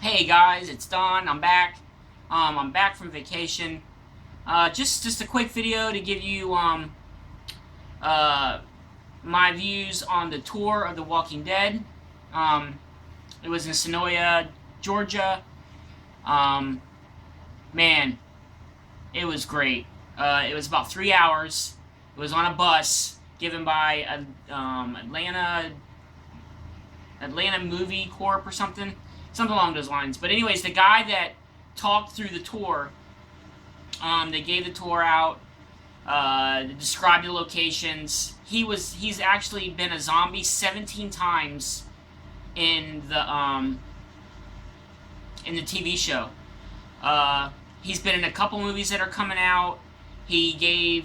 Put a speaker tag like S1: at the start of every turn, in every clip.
S1: Hey guys, it's Don. I'm back. I'm back from vacation. Just a quick video to give you uh, my views on the tour of The Walking Dead. Um, it was in Sonoya, Georgia. Um, Man, it was great. It was about 3 hours. It was on a bus given by Atlanta Movie Corp or something along those lines. But anyways, the guy that talked through the tour, they gave the tour out, described the locations. He's actually been a zombie 17 times in the TV show. He's been in a couple movies that are coming out. He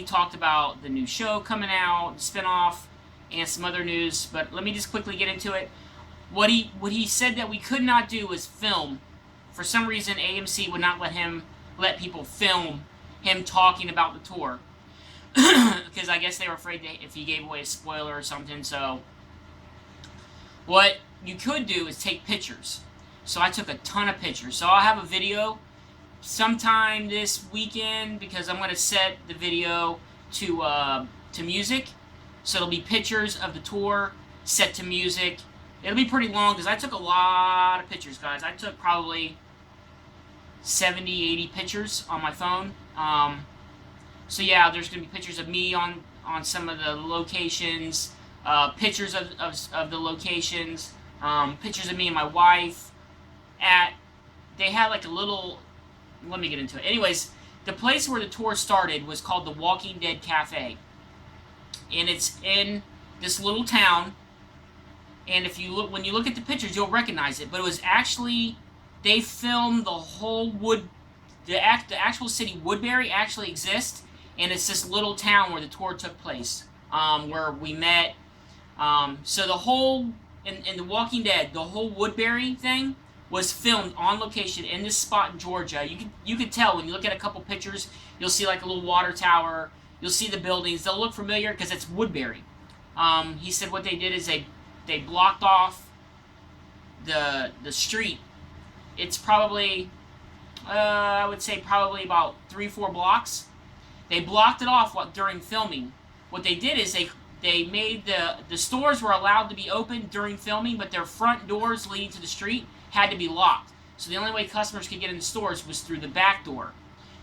S1: talked about the new show coming out, spinoff, and some other news. But let me just quickly get into it. What he said that we could not do was film. For some reason, AMC would not let people film him talking about the tour because I guess they were afraid that if he gave away a spoiler or something. So what you could do is take pictures. So I took a ton of pictures. So I'll have a video sometime this weekend because I'm going to set the video to music. So it'll be pictures of the tour set to music. It'll be pretty long because I took a lot of pictures, guys. I took probably 70, 80 pictures on my phone. So yeah, there's going to be pictures of me on some of the locations, pictures of the locations, pictures of me and my wife at, they had like a little, let me get into it. Anyways, the place where the tour started was called the Walking Dead Cafe. And it's in this little town. And when you look at the pictures, you'll recognize it. But it was actually, they filmed the whole the actual city Woodbury actually exists, and it's this little town where the tour took place, where we met. So the whole in The Walking Dead, the whole Woodbury thing was filmed on location in this spot in Georgia. You could tell when you look at a couple pictures, you'll see like a little water tower. You'll see the buildings. They'll look familiar because it's Woodbury. He said what they did is they blocked off the street. It's probably I would say probably about 3-4 blocks. They blocked it off during filming. What they did is they made the stores were allowed to be open during filming, but their front doors leading to the street had to be locked. So the only way customers could get in the stores was through the back door.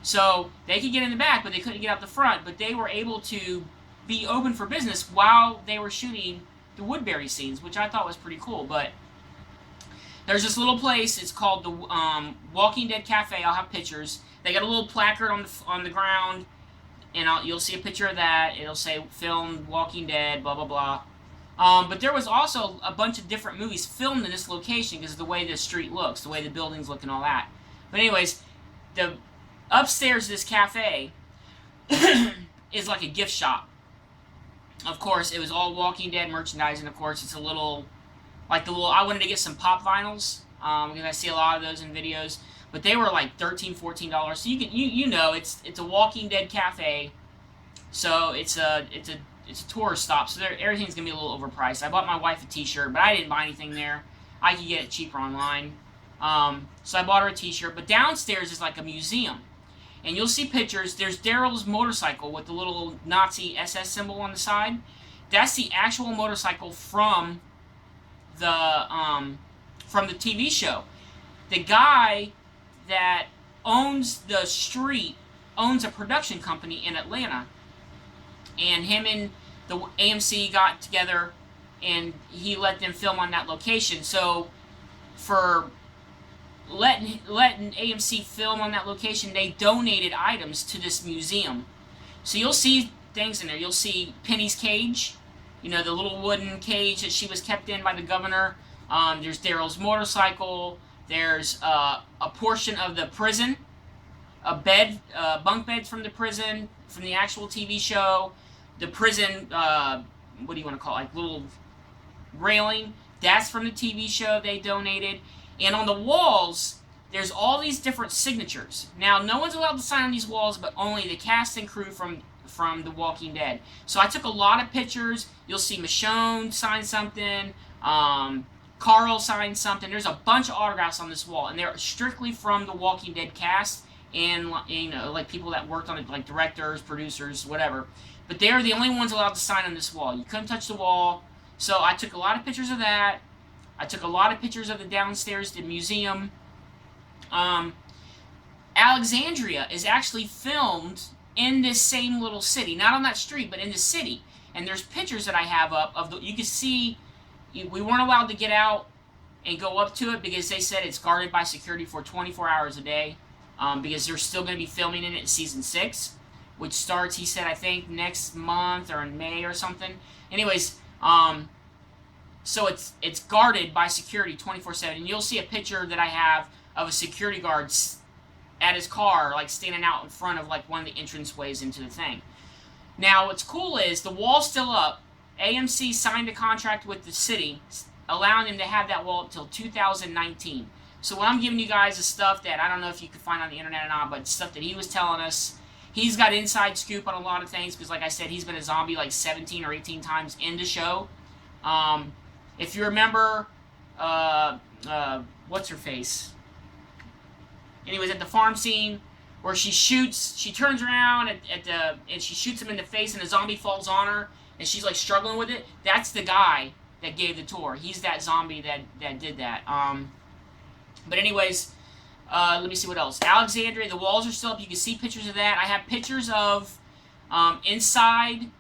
S1: So they could get in the back, but they couldn't get out the front. But they were able to be open for business while they were shooting the Woodbury scenes, which I thought was pretty cool. But there's this little place. It's called the Walking Dead Cafe. I'll have pictures. They got a little placard on the ground, and you'll see a picture of that. It'll say "Filmed Walking Dead," blah blah blah. But there was also a bunch of different movies filmed in this location because of the way the street looks, the way the buildings look, and all that. But anyways, the upstairs of this cafe is like a gift shop. Of course, it was all Walking Dead merchandise, and of course, it's a little, like the little, I wanted to get some pop vinyls, because I see a lot of those in videos, but they were like $13, $14. So you know, it's a Walking Dead cafe, so it's a tourist stop, so everything's gonna be a little overpriced. I bought my wife a T-shirt, but I didn't buy anything there. I could get it cheaper online, so I bought her a T-shirt. But downstairs is like a museum. And you'll see pictures. There's Daryl's motorcycle with the little Nazi SS symbol on the side. That's the actual motorcycle from the TV show. The guy that owns the street owns a production company in Atlanta, and him and the AMC got together, and he let them film on that location. So for letting AMC film on that location, they donated items to this museum. So you'll see things in there. You'll see Penny's cage, the little wooden cage that she was kept in by the governor. There's Daryl's motorcycle. There's a portion of the prison, bunk beds from the prison, from the actual TV show. The prison, what do you want to call it, like little railing, that's from the TV show they donated. And on the walls, there's all these different signatures. Now, no one's allowed to sign on these walls, but only the cast and crew from The Walking Dead. So I took a lot of pictures. You'll see Michonne sign something. Carl signed something. There's a bunch of autographs on this wall, and they're strictly from the Walking Dead cast and, you know, like people that worked on it, like directors, producers, whatever. But they are the only ones allowed to sign on this wall. You couldn't touch the wall. So I took a lot of pictures of that. I took a lot of pictures of the downstairs, the museum. Alexandria is actually filmed in this same little city. Not on that street, but in the city. And there's pictures that I have up of the, you can see, we weren't allowed to get out and go up to it because they said it's guarded by security for 24 hours a day. Because they're still going to be filming in it in season 6, which starts, he said, I think next month or in May or something. Anyways, so it's guarded by security 24/7, and you'll see a picture that I have of a security guard at his car, like standing out in front of like one of the entranceways into the thing. Now, what's cool is the wall's still up. AMC signed a contract with the city, allowing them to have that wall up till 2019. So when I'm giving you guys the stuff that I don't know if you can find on the internet or not, but stuff that he was telling us, he's got inside scoop on a lot of things because, like I said, he's been a zombie like 17 or 18 times in the show. If you remember, what's her face? Anyways, at the farm scene where she turns around and she shoots him in the face and the zombie falls on her and she's like struggling with it. That's the guy that gave the tour. He's that zombie that did that. But anyways, let me see what else. Alexandria, the walls are still up. You can see pictures of that. I have pictures of inside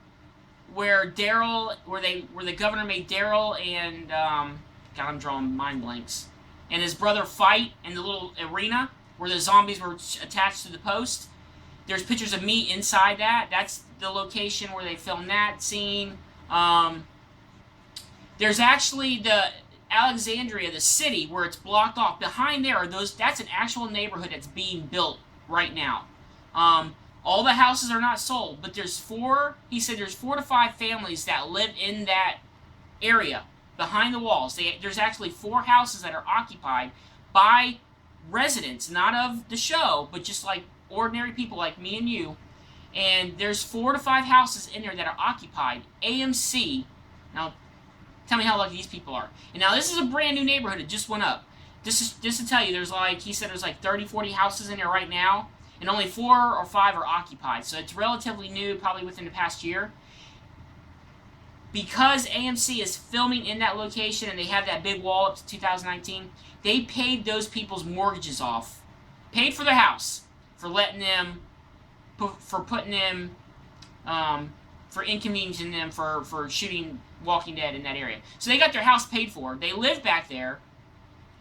S1: where the governor made Daryl and God, I'm drawing mind blanks, and his brother fight in the little arena where the zombies were attached to the post. There's pictures of me inside that. That's the location where they filmed that scene. There's actually the Alexandria, the city, where it's blocked off. Behind there are that's an actual neighborhood that's being built right now. All the houses are not sold, but he said there's 4 to 5 families that live in that area behind the walls. There's actually 4 houses that are occupied by residents, not of the show, but just like ordinary people like me and you. And there's 4 to 5 houses in there that are occupied. AMC, now tell me how lucky these people are. And now this is a brand new neighborhood. It just went up. Just to tell you, he said there's like 30, 40 houses in there right now, and only 4 or 5 are occupied. So it's relatively new, probably within the past year. Because AMC is filming in that location and they have that big wall up to 2019, they paid those people's mortgages off. Paid for their house. For letting them, for putting them, for inconveniencing them for shooting Walking Dead in that area. So they got their house paid for. They live back there.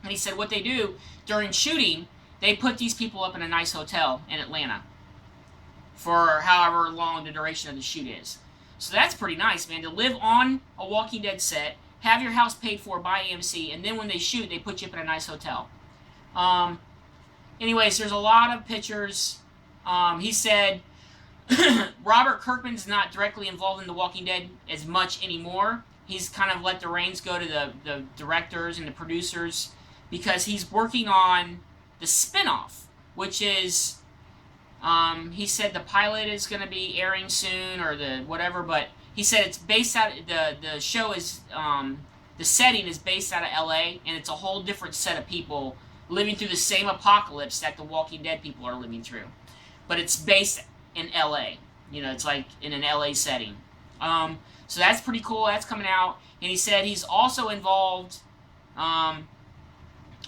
S1: And he said what they do during shooting, they put these people up in a nice hotel in Atlanta for however long the duration of the shoot is. So that's pretty nice, man, to live on a Walking Dead set, have your house paid for by AMC, and then when they shoot, they put you up in a nice hotel. Anyways, there's a lot of pictures. He said Robert Kirkman's not directly involved in The Walking Dead as much anymore. He's kind of let the reins go to the directors and the producers because he's working on the spinoff, which is, he said the pilot is going to be airing soon or the whatever, but he said it's based out, the show is, the setting is based out of LA, and it's a whole different set of people living through the same apocalypse that the Walking Dead people are living through. But it's based in LA. You know, it's like in an LA setting. So that's pretty cool. That's coming out. And he said he's also involved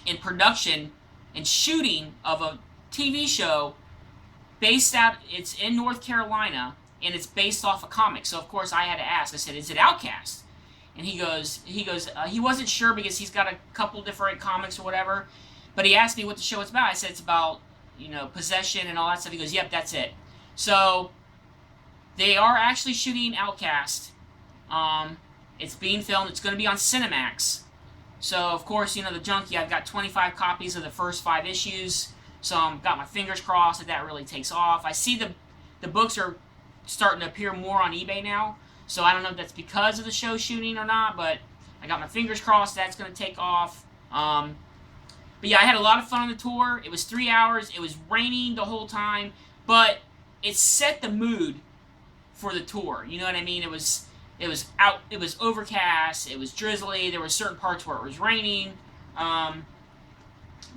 S1: in production and shooting of a TV show based out, it's in North Carolina, and it's based off a comic. So, of course, I had to ask. I said, is it Outcast? And he wasn't sure because he's got a couple different comics or whatever. But he asked me what the show is about. I said it's about, you know, possession and all that stuff. He goes, yep, that's it. So they are actually shooting Outcast. It's being filmed. It's going to be on Cinemax. So, of course, you know, the junkie, I've got 25 copies of the first 5 issues. So I've got my fingers crossed that really takes off. I see the books are starting to appear more on eBay now. So I don't know if that's because of the show shooting or not, but I got my fingers crossed that's going to take off. But yeah, I had a lot of fun on the tour. It was 3 hours. It was raining the whole time, but it set the mood for the tour. You know what I mean? It was It was overcast. It was drizzly. There were certain parts where it was raining. Um,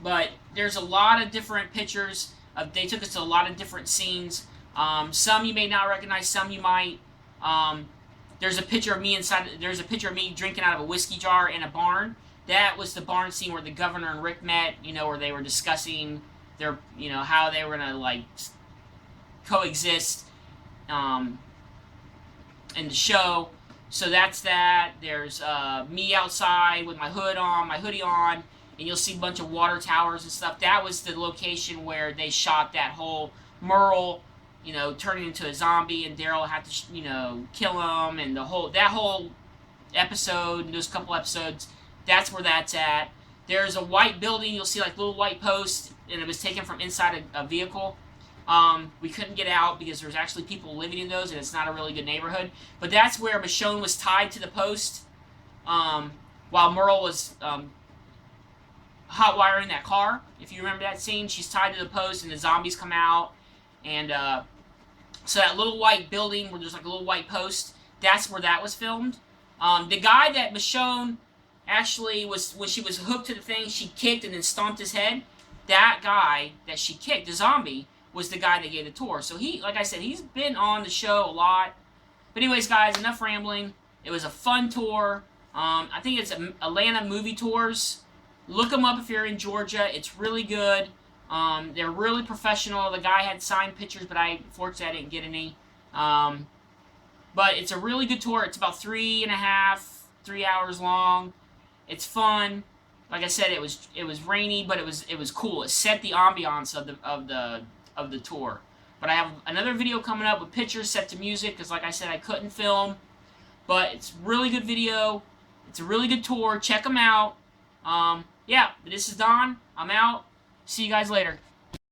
S1: but there's a lot of different pictures. They took us to a lot of different scenes. Some you may not recognize. Some you might. There's a picture of me inside. There's a picture of me drinking out of a whiskey jar in a barn. That was the barn scene where the governor and Rick met. You know, where they were discussing their, you know, how they were gonna like coexist in the show. So that's that. There's me outside with my hoodie on, and you'll see a bunch of water towers and stuff. That was the location where they shot that whole Merle, you know, turning into a zombie, and Daryl had to, you know, kill him, and that whole episode, those couple episodes. That's where that's at. There's a white building. You'll see like little white posts, and it was taken from inside a vehicle. We couldn't get out because there's actually people living in those, and it's not a really good neighborhood. But that's where Michonne was tied to the post while Merle was hot wiring that car. If you remember that scene, she's tied to the post, and the zombies come out. And so that little white building where there's like a little white post, that's where that was filmed. The guy that Michonne actually was, when she was hooked to the thing, she kicked and then stomped his head. That guy that she kicked, the zombie, was the guy that gave the tour. So he, like I said, he's been on the show a lot. But anyways, guys, enough rambling. It was a fun tour. I think it's Atlanta Movie Tours. Look them up if you're in Georgia. It's really good. They're really professional. The guy had signed pictures, but unfortunately I didn't get any. But it's a really good tour. It's about 3 hours long. It's fun. Like I said, it was rainy, but it was cool. It set the ambiance of the tour. But I have another video coming up with pictures set to music because, like I said, I couldn't film. But it's a really good video. It's a really good tour. Check them out. Yeah, this is Don. I'm out. See you guys later.